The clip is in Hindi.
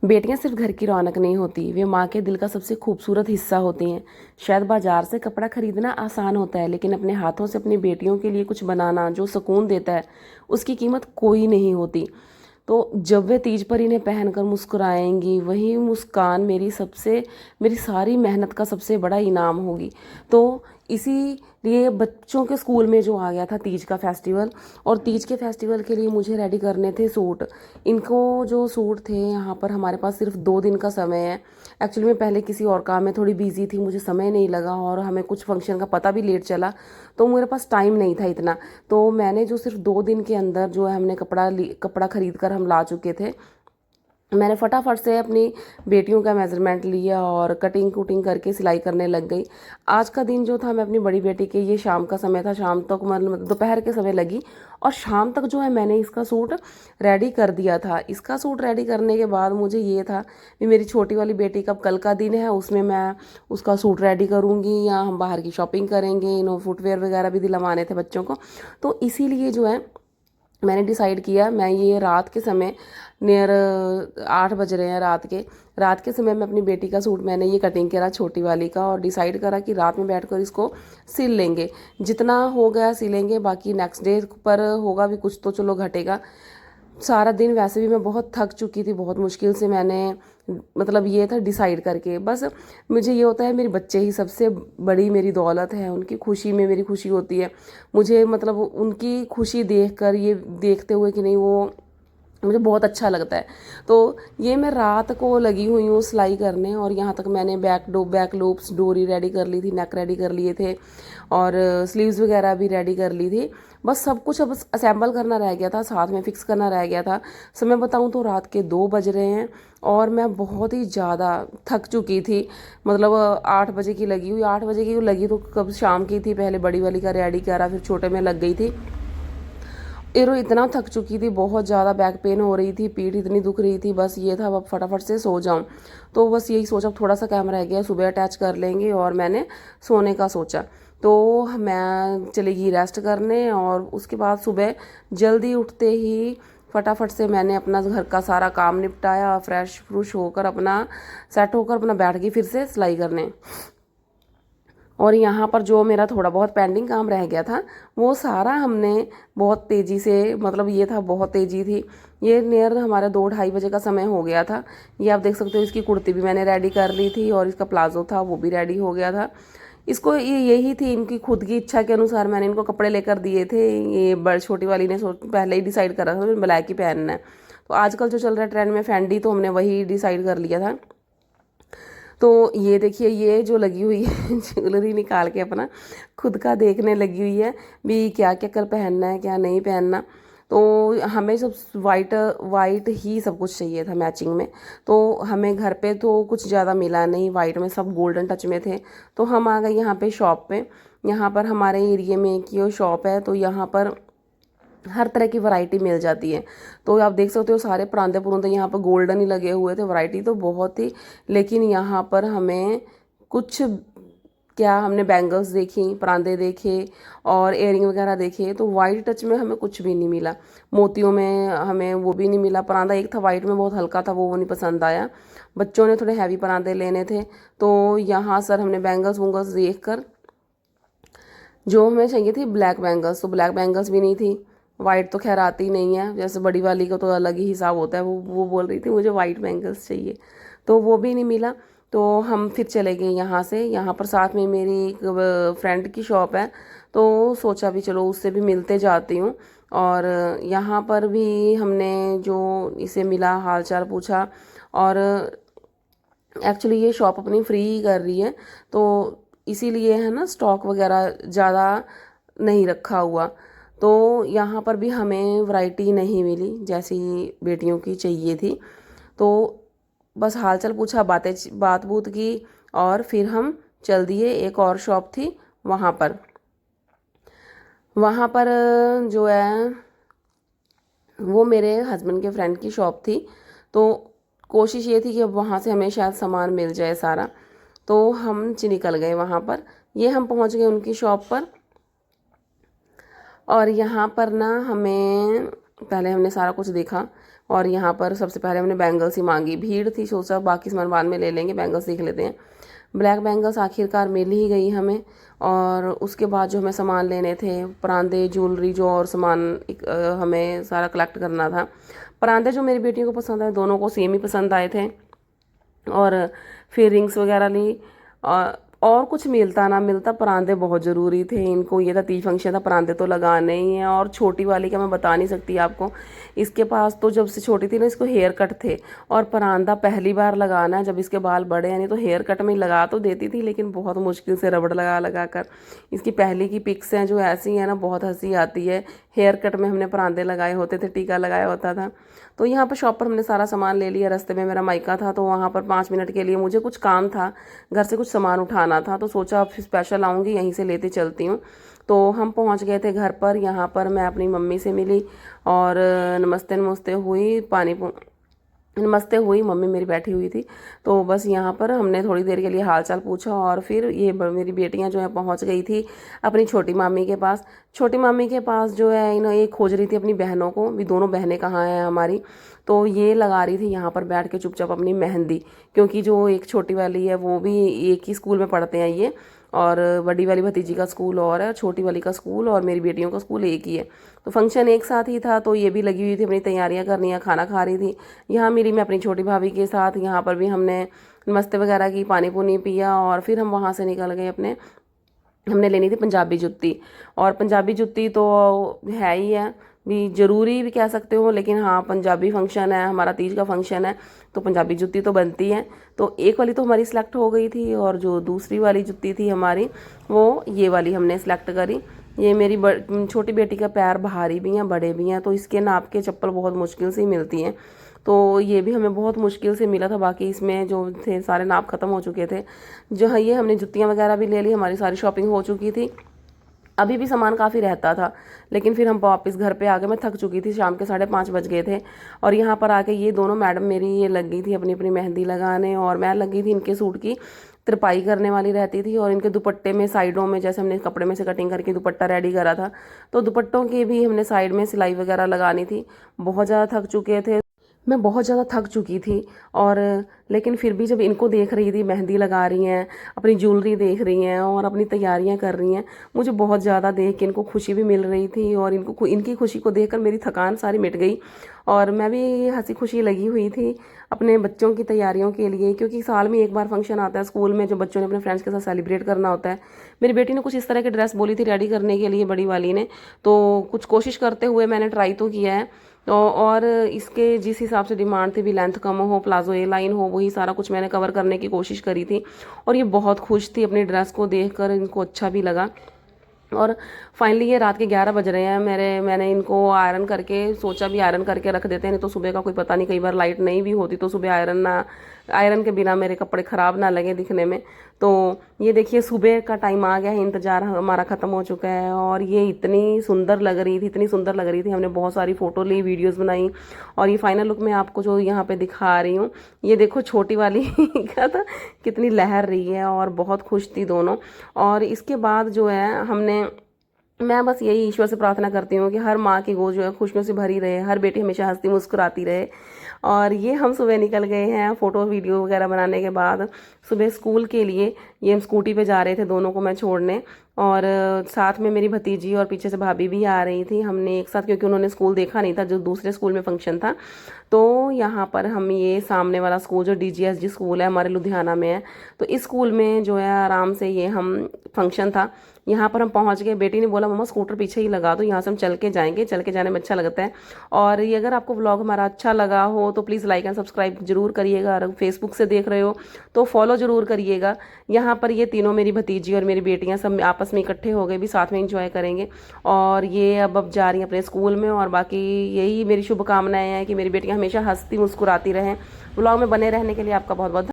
बेटियां सिर्फ घर की रौनक नहीं होती, वे माँ के दिल का सबसे खूबसूरत हिस्सा होती हैं। शायद बाजार से कपड़ा खरीदना आसान होता है, लेकिन अपने हाथों से अपनी बेटियों के लिए कुछ बनाना जो सुकून देता है, उसकी कीमत कोई नहीं होती। तो जब वे तीज पर इन्हें पहनकर मुस्कुराएंगी, वही मुस्कान मेरी सारी मेहनत का सबसे बड़ा इनाम होगी। तो इसीलिए बच्चों के स्कूल में जो आ गया था तीज का फेस्टिवल, और तीज के फेस्टिवल के लिए मुझे रेडी करने थे सूट। इनको जो सूट थे, यहाँ पर हमारे पास सिर्फ 2 दिन का समय है। एक्चुअली मैं पहले किसी और काम में थोड़ी बिजी थी, मुझे समय नहीं लगा और हमें कुछ फंक्शन का पता भी लेट चला, तो मेरे पास टाइम नहीं था इतना। तो मैंने जो सिर्फ 2 दिन के अंदर जो है हमने कपड़ा खरीद कर हम ला चुके थे। मैंने फटाफट से अपनी बेटियों का मेज़रमेंट लिया और कटिंग कुटिंग करके सिलाई करने लग गई। आज का दिन जो था मैं अपनी बड़ी बेटी के, ये शाम का समय था, शाम तक मतलब दोपहर के समय लगी, और शाम तक जो है मैंने इसका सूट रेडी कर दिया था। इसका सूट रेडी करने के बाद मुझे ये था कि मेरी छोटी वाली बेटी का कल का दिन है, उसमें मैं उसका सूट रेडी करूँगी या हम बाहर की शॉपिंग करेंगे, फुटवेयर वगैरह भी दिलवाने थे बच्चों को। तो इसीलिए जो है मैंने डिसाइड किया, मैं ये रात के समय नियर 8 बज रहे हैं रात के समय में अपनी बेटी का सूट मैंने ये कटिंग करा छोटी वाली का, और डिसाइड करा कि रात में बैठकर इसको सिल लेंगे। जितना हो गया सिलेंगे, बाकी नेक्स्ट डे पर होगा भी कुछ तो चलो घटेगा। सारा दिन वैसे भी मैं बहुत थक चुकी थी, बहुत मुश्किल से मैंने मतलब ये था डिसाइड करके। बस मुझे ये होता है मेरे बच्चे ही सबसे बड़ी मेरी दौलत है, उनकी खुशी में मेरी खुशी होती है। मुझे मतलब उनकी खुशी देख कर, ये देखते हुए कि नहीं वो मुझे बहुत अच्छा लगता है। तो ये मैं रात को लगी हुई हूँ सिलाई करने, और यहाँ तक मैंने बैक लूप्स डोरी रेडी कर ली थी, नेक रेडी कर लिए थे, और स्लीव्स वगैरह भी रेडी कर ली थी। बस सब कुछ अब असेंबल करना रह गया था, साथ में फिक्स करना रह गया था। समय बताऊँ तो रात के 2 बज रहे हैं और मैं बहुत ही ज़्यादा थक चुकी थी। मतलब 8 बजे की लगी हुई, 8 बजे की लगी तो कब शाम की थी। पहले बड़ी वाली का रेडी करा, फिर छोटे में लग गई थी। इतना थक चुकी थी, बहुत ज़्यादा बैक पेन हो रही थी, पीठ इतनी दुख रही थी। बस ये था अब फटाफट से सो जाऊं। तो बस यही सोचा, थोड़ा सा काम रह गया, सुबह अटैच कर लेंगे, और मैंने सोने का सोचा। तो मैं चली गई रेस्ट करने, और उसके बाद सुबह जल्दी उठते ही फटाफट से मैंने अपना घर का सारा काम निपटाया, फ्रेश फ्रूश होकर अपना सेट होकर अपना बैठ गई फिर से सिलाई करने। और यहाँ पर जो मेरा थोड़ा बहुत पेंडिंग काम रह गया था, वो सारा हमने बहुत तेज़ी से, मतलब ये था बहुत तेज़ी थी। ये नियर हमारा 2-2:30 बजे का समय हो गया था। ये आप देख सकते हो, इसकी कुर्ती भी मैंने रेडी कर ली थी, और इसका प्लाजो था वो भी रेडी हो गया था। इसको ये यही थी, इनकी खुद की इच्छा के अनुसार मैंने इनको कपड़े लेकर दिए थे। ये बड़ी छोटी वाली ने पहले ही डिसाइड करा था ब्लैक ही पहनना है। तो आजकल जो चल रहा है ट्रेंड में फेंडी, तो हमने वही डिसाइड कर लिया था। तो ये देखिए, ये जो लगी हुई है ज्वेलरी निकाल के अपना खुद का देखने लगी हुई है भी क्या क्या कल पहनना है क्या नहीं पहनना। तो हमें सब वाइट वाइट ही सब कुछ चाहिए था मैचिंग में। तो हमें घर पे तो कुछ ज़्यादा मिला नहीं वाइट में, सब गोल्डन टच में थे। तो हम आ गए यहाँ पे शॉप पे। यहाँ पर हमारे एरिया में एक ही शॉप है, तो यहाँ पर हर तरह की वैरायटी मिल जाती है। तो आप देख सकते हो सारे परांदे पुरांदे यहाँ पर गोल्डन ही लगे हुए थे, वैरायटी तो बहुत थी। लेकिन यहाँ पर हमें कुछ क्या, हमने बैंगल्स देखी, परांदे देखे, और एयरिंग वगैरह देखे, तो वाइट टच में हमें कुछ भी नहीं मिला। मोतियों में हमें वो भी नहीं मिला। परांदा एक था वाइट में, बहुत हल्का था, वो नहीं पसंद आया। बच्चों ने थोड़े हैवी परांदे लेने थे। तो यहाँ सर हमने बैंगल्स वूंगल्स देख कर, जो हमें चाहिए थी ब्लैक बैंगल्स, तो ब्लैक बैंगल्स भी नहीं थी। वाइट तो खैर आती नहीं है, जैसे बड़ी वाली का तो अलग ही हिसाब होता है। वो बोल रही थी मुझे वाइट बैंगल्स चाहिए, तो वो भी नहीं मिला। तो हम फिर चले गए यहाँ से। यहाँ पर साथ में मेरी एक फ्रेंड की शॉप है, तो सोचा भी चलो उससे भी मिलते जाती हूँ। और यहाँ पर भी हमने जो इसे मिला, हाल चाल पूछा। और एक्चुअली ये शॉप अपनी फ्री ही कर रही है, तो इसीलिए है ना, स्टॉक वगैरह ज़्यादा नहीं रखा हुआ। तो यहाँ पर भी हमें वैरायटी नहीं मिली जैसी बेटियों की चाहिए थी। तो बस हालचाल पूछा, बात बूत की, और फिर हम चल दिए। एक और शॉप थी वहाँ पर जो है वो मेरे हस्बैंड के फ्रेंड की शॉप थी। तो कोशिश ये थी कि अब वहाँ से हमें शायद सामान मिल जाए सारा। तो हम निकल गए वहाँ पर। ये हम पहुँच गए उनकी शॉप पर। और यहाँ पर ना हमें, पहले हमने सारा कुछ देखा, और यहाँ पर सबसे पहले हमने बैंगल्स ही मांगी। भीड़ थी, सोचा बाकी सामान बाद में ले लेंगे, बैंगल्स देख लेते हैं। ब्लैक बैंगल्स आखिरकार मिल ही गई हमें। और उसके बाद जो हमें सामान लेने थे, परांदे, ज्वेलरी, जो और सामान हमें सारा कलेक्ट करना था। परांदे जो मेरी बेटियों को पसंद आए, दोनों को सेम ही पसंद आए थे। और फिर रिंग्स वगैरह ली। और कुछ मिलता ना मिलता, परांदे बहुत ज़रूरी थे इनको। ये था तीज फंक्शन था, परांदे तो लगाने ही हैं। और छोटी वाली का मैं बता नहीं सकती आपको, इसके पास तो जब से छोटी थी ना, इसको हेयर कट थे। और परांदा पहली बार लगाना है जब इसके बाल बड़े हैं। नहीं तो हेयर कट में लगा तो देती थी, लेकिन बहुत मुश्किल से रबड़ लगा लगा कर। इसकी पहली की पिक्स हैं जो ऐसी हैं ना, बहुत हंसी आती है। हेयर कट में हमने परांदे लगाए होते थे, टीका लगाया होता था। तो यहाँ पर शॉप पर हमने सारा सामान ले लिया। रास्ते में मेरा मायका था, तो वहाँ पर 5 मिनट के लिए मुझे कुछ काम था, घर से कुछ सामान उठाना था। तो सोचा अब स्पेशल आऊँगी, यहीं से लेते चलती हूँ। तो हम पहुँच गए थे घर पर। यहाँ पर मैं अपनी मम्मी से मिली और नमस्ते नमस्ते हुई, नमस्ते हुई। मम्मी मेरी बैठी हुई थी, तो बस यहाँ पर हमने थोड़ी देर के लिए हाल चाल पूछा। और फिर ये मेरी बेटियाँ जो है पहुँच गई थी अपनी छोटी मामी के पास। छोटी मामी के पास जो है इन्हों ये खोज रही थी अपनी बहनों को, भी दोनों बहनें कहाँ हैं हमारी। तो ये लगा रही थी यहाँ पर बैठ के चुपचाप अपनी मेहंदी, क्योंकि जो एक छोटी वाली है वो भी एक ही स्कूल में पढ़ते हैं ये। और बड़ी वाली भतीजी का स्कूल और है, छोटी वाली का स्कूल और मेरी बेटियों का स्कूल एक ही है। तो फंक्शन एक साथ ही था, तो ये भी लगी हुई थी अपनी तैयारियां करनी है, खाना खा रही थी। यहाँ मिली मैं अपनी छोटी भाभी के साथ। यहाँ पर भी हमने नमस्ते वगैरह की, पानी पुनी पिया। और फिर हम वहाँ से निकल गए अपने। हमने लेनी थी पंजाबी जुत्ती। और पंजाबी जुत्ती तो है ही है, भी ज़रूरी भी कह सकते हो, लेकिन हाँ पंजाबी फंक्शन है, हमारा तीज का फंक्शन है, तो पंजाबी जुत्ती तो बनती है। तो एक वाली तो हमारी सिलेक्ट हो गई थी, और जो दूसरी वाली जुत्ती थी हमारी, वो ये वाली हमने सिलेक्ट करी। ये मेरी छोटी बेटी का पैर भारी भी हैं, बड़े भी हैं, तो इसके नाप के चप्पल बहुत मुश्किल से ही मिलती हैं। तो ये भी हमें बहुत मुश्किल से मिला था। बाकी इसमें जो थे सारे नाप ख़त्म हो चुके थे। जो है ये हमने जुत्तियाँ वगैरह भी ले ली, हमारी सारी शॉपिंग हो चुकी थी। अभी भी सामान काफ़ी रहता था, लेकिन फिर हम वापस घर पे आ गए। मैं थक चुकी थी, शाम के 5:30 बज गए थे। और यहाँ पर आके ये दोनों मैडम मेरी ये लग गई थी अपनी अपनी मेहंदी लगाने, और मैं लगी थी इनके सूट की तरपाई करने वाली रहती थी। और इनके दुपट्टे में साइडों में, जैसे हमने कपड़े में से कटिंग करके दुपट्टा रेडी करा था, तो दुपट्टों की भी हमने साइड में सिलाई वगैरह लगानी थी। बहुत ज़्यादा थक चुके थे, मैं बहुत ज़्यादा थक चुकी थी। और लेकिन फिर भी जब इनको देख रही थी, मेहंदी लगा रही हैं, अपनी ज्वेलरी देख रही हैं और अपनी तैयारियां कर रही हैं, मुझे बहुत ज़्यादा देख के इनको खुशी भी मिल रही थी। और इनकी खुशी को देखकर मेरी थकान सारी मिट गई। और मैं भी हंसी खुशी लगी हुई थी अपने बच्चों की तैयारियों के लिए, क्योंकि साल में एक बार फंक्शन आता है स्कूल में, जो बच्चों ने अपने फ्रेंड्स के साथ सेलिब्रेट करना होता है। मेरी बेटी ने कुछ इस तरह की ड्रेस बोली थी रेडी करने के लिए, बड़ी वाली ने। तो कुछ कोशिश करते हुए मैंने ट्राई तो किया है। तो और इसके जिस हिसाब से डिमांड थी, भी लेंथ कम हो, प्लाजो ए लाइन हो, वही सारा कुछ मैंने कवर करने की कोशिश करी थी। और ये बहुत खुश थी अपनी ड्रेस को देखकर, इनको अच्छा भी लगा। और फाइनली ये रात के 11 बज रहे हैं। मैंने इनको आयरन करके सोचा भी आयरन करके रख देते हैं, नहीं तो सुबह का कोई पता नहीं, कई बार लाइट नहीं भी होती तो सुबह आयरन के बिना मेरे कपड़े ख़राब ना लगे दिखने में। तो ये देखिए सुबह का टाइम आ गया है, इंतज़ार हमारा ख़त्म हो चुका है। और ये इतनी सुंदर लग रही थी, इतनी सुंदर लग रही थी। हमने बहुत सारी फ़ोटो ली, वीडियोज़ बनाई। और ये फाइनल लुक मैं आपको जो यहाँ पे दिखा रही हूँ, ये देखो छोटी वाली का था कितनी लहर रही है, और बहुत खुश थी दोनों। और इसके बाद जो है मैं बस यही ईश्वर से प्रार्थना करती हूँ कि हर माँ की गोद जो है खुशियों से भरी रहे, हर बेटी हमेशा हंसती मुस्कुराती रहे। और ये हम सुबह निकल गए हैं फ़ोटो वीडियो वगैरह बनाने के बाद सुबह स्कूल के लिए। ये हम स्कूटी पे जा रहे थे, दोनों को मैं छोड़ने, और साथ में मेरी भतीजी और पीछे से भाभी भी आ रही थी। हमने एक साथ, क्योंकि उन्होंने स्कूल देखा नहीं था, जो दूसरे स्कूल में फंक्शन था। तो यहाँ पर हम ये सामने वाला स्कूल जो DGSG स्कूल है हमारे लुधियाना में है, तो इस स्कूल में जो है आराम से ये हम फंक्शन था, यहाँ पर हम पहुँच गए। बेटी ने बोला मम्मा स्कूटर पीछे ही लगा दो, यहाँ से हम चल के जाएंगे, चल के जाने में अच्छा लगता है। और ये अगर आपको व्लॉग हमारा अच्छा लगा हो तो प्लीज़ लाइक एंड सब्सक्राइब जरूर करिएगा। अगर फेसबुक से देख रहे हो तो फॉलो ज़रूर करिएगा। यहाँ पर ये तीनों, मेरी भतीजी और मेरी बेटियाँ, सब आपस में इकट्ठे हो गए, भी साथ में इंजॉय करेंगे। और ये अब जा रही हैं अपने स्कूल में। और बाकी यही मेरी शुभकामनाएं हैं कि मेरी बेटियाँ हमेशा हंसती मुस्कुराती रहें। व्लॉग में बने रहने के लिए आपका बहुत बहुत